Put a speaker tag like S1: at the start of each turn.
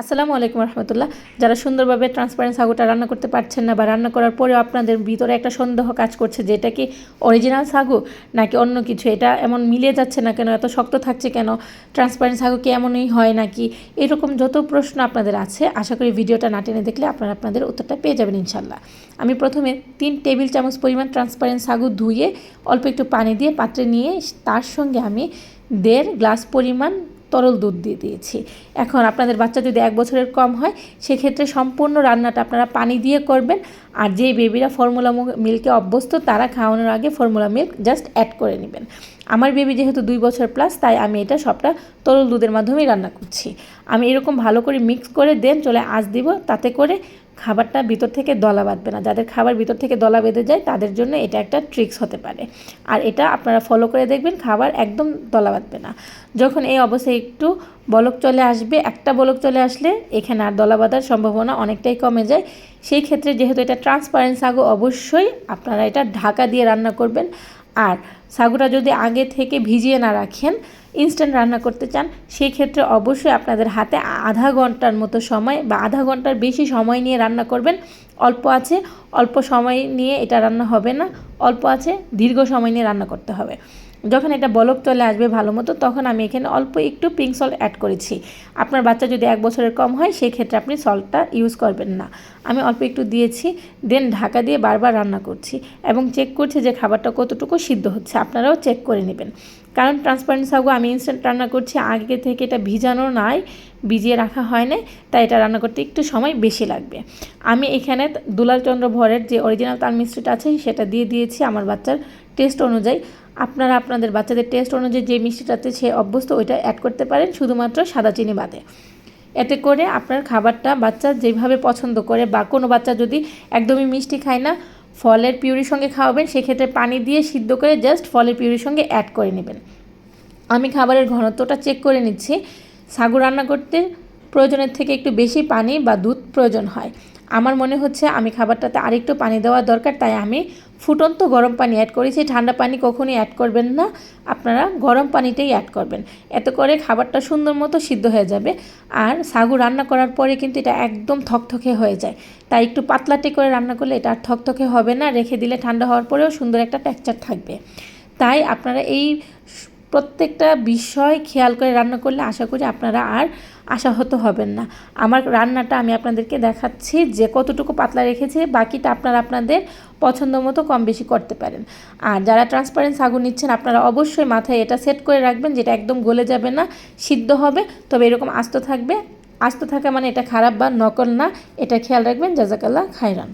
S1: আসসালামু আলাইকুম রহমতুল্লাহ। যারা সুন্দরভাবে ট্রান্সপারেন্ট সাগুটা রান্না করতে পারছেন না বা রান্না করার পরেও আপনাদের ভিতরে একটা সন্দেহ কাজ করছে যে এটা কি অরিজিনাল সাগু নাকি অন্য কিছু, এটা এমন মিলে যাচ্ছে না কেন, এত শক্ত থাকছে কেন, ট্রান্সপারেন্ট সাগু কি এমনই হয় নাকি, এরকম যত প্রশ্ন আপনাদের আছে আশা করি ভিডিওটা না টেনে দেখলে আপনারা আপনাদের উত্তরটা পেয়ে যাবেন ইনশাল্লাহ। আমি প্রথমে 3 টেবিল চামচ পরিমাণ ট্রান্সপারেন্ট সাগু ধুয়ে অল্প একটু পানি দিয়ে পাত্রে নিয়ে তার সঙ্গে আমি 1.5 গ্লাস পরিমাণ তরল দুধ দিয়ে দিয়েছি। এখন আপনাদের বাচ্চা যদি 1 বছরের কম হয় সেক্ষেত্রে সম্পূর্ণ রান্নাটা আপনারা পানি দিয়ে করবেন। আর যেই বেবিরা ফর্মুলা মিল্কে অভ্যস্ত তারা খাওয়ানোর আগে ফর্মুলা মিল্ক জাস্ট অ্যাড করে নেবেন। আমার বেবি যেহেতু 2 বছর প্লাস, তাই আমি এটা সবটা তরল দুধের মাধ্যমেই রান্না করছি। আমি এরকম ভালো করে মিক্স করে দেন চলে আঁচ দিব, তাতে করে খাবারটা ভিতর থেকে দলা বাঁধবে না। যাদের খাবার ভিতর থেকে দলা বেঁধে যায় তাদের জন্য এটা একটা ট্রিক্স হতে পারে। আর এটা আপনারা ফলো করে দেখবেন, খাবার একদম দলা বাঁধবে না। যখন এই অবস্থায় একটু বলক চলে আসবে, একটা বলক চলে আসলে এখানে আর দলা বাঁধার সম্ভাবনা অনেকটাই কমে যায়। সেই ক্ষেত্রে যেহেতু এটা ট্রান্সপারেন্ট সাগু, অবশ্যই আপনারা এটা ঢাকা দিয়ে রান্না করবেন। আর সাগুটা যদি আগে থেকে ভিজিয়ে না রাখেন, ইনস্ট্যান্ট রান্না করতে চান, সেই ক্ষেত্রে অবশ্যই আপনাদের হাতে আধা ঘন্টার মতো সময় বা আধা ঘন্টার বেশি সময় নিয়ে রান্না করবেন। অল্প আছে, অল্প সময় নিয়ে এটা রান্না হবে না, অল্প আছে দীর্ঘ সময় নিয়ে রান্না করতে হবে। যখন এটা বলক চলে আসবে ভালো মতো, তখন আমি এখানে অল্প একটু পিঙ্ক সল্ট অ্যাড করেছি। আপনার বাচ্চা যদি 1 বছরের কম হয় সেক্ষেত্রে আপনি সল্টটা ইউজ করবেন না। আমি অল্প একটু দিয়েছি, দেন ঢাকা দিয়ে বারবার রান্না করছি এবং চেক করছি যে খাবারটা কতটুকু সিদ্ধ হচ্ছে। আপনারাও চেক করে নেবেন, কারণ ট্রান্সপারেন্ট সাগু আমি ইনস্ট্যান্ট রান্না করছি, আগে থেকে এটা ভিজানো নাই, ভিজিয়ে রাখা হয় না, তাই এটা রান্না করতে একটু সময় বেশি লাগবে। আমি এখানে দুলাল চন্দ্র ভরের যে অরিজিনাল তাল মিষ্টিটা আছে সেটা দিয়ে দিয়েছি আমার বাচ্চার টেস্ট অনুযায়ী। আপনারা আপনাদের বাচ্চাদের টেস্ট অনুযায়ী যে মিষ্টিটাতে সে অভ্যস্ত ওইটা অ্যাড করতে পারেন, শুধুমাত্র সাদা চিনি বাদে। এতে করে আপনার খাবারটা বাচ্চা যেভাবে পছন্দ করে, বা কোনো বাচ্চা যদি একদমই মিষ্টি খায় না, ফলের পিউরির সঙ্গে খাওয়াবেন, সেক্ষেত্রে পানি দিয়ে সিদ্ধ করে জাস্ট ফলের পিউরির সঙ্গে অ্যাড করে নেবেন। আমি খাবারের ঘনত্বটা চেক করে নিচ্ছি। সাগু রান্না করতে প্রয়োজনের থেকে একটু বেশি পানি বা দুধ প্রয়োজন হয়। আমার মনে হচ্ছে আমি খাবারটাতে আরেকটু পানি দেওয়া দরকার, তাই আমি ফুটন্ত গরম পানি অ্যাড করেছি। ঠান্ডা পানি কখনোই অ্যাড করবেন না, আপনারা গরম পানিটাই অ্যাড করবেন। এতে করে খাবারটা সুন্দর মতো সিদ্ধ হয়ে যাবে। আর সাগু রান্না করার পরে কিন্তু এটা একদম থকথকে হয়ে যায়, তাই একটু পাতলাটে করে রান্না করলে এটা আর থকথকে হবে না, রেখে দিলে ঠান্ডা হওয়ার পরেও সুন্দর একটা টেক্সচার থাকবে। তাই আপনারা এই প্রত্যেকটা বিষয় খেয়াল করে রান্না করলে আশা করি আপনারা আর আশাহত হবেন না। আমার রান্নাটা আমি আপনাদেরকে দেখাচ্ছি যে কতটুকু পাতলা রেখেছে, বাকিটা আপনারা আপনাদের পছন্দ মতো কম বেশি করতে পারেন। আর যারা ট্রান্সপারেন্ট সাগু নিচ্ছেন আপনারা অবশ্যই মাথায় এটা সেট করে রাখবেন যেটা একদম গলে যাবে না, সিদ্ধ হবে, তবে এরকম আস্ত থাকবে। আস্ত থাকা মানে এটা খারাপ বা নকল না, এটা খেয়াল রাখবেন। জাজাকাল্লাহ খাইরান।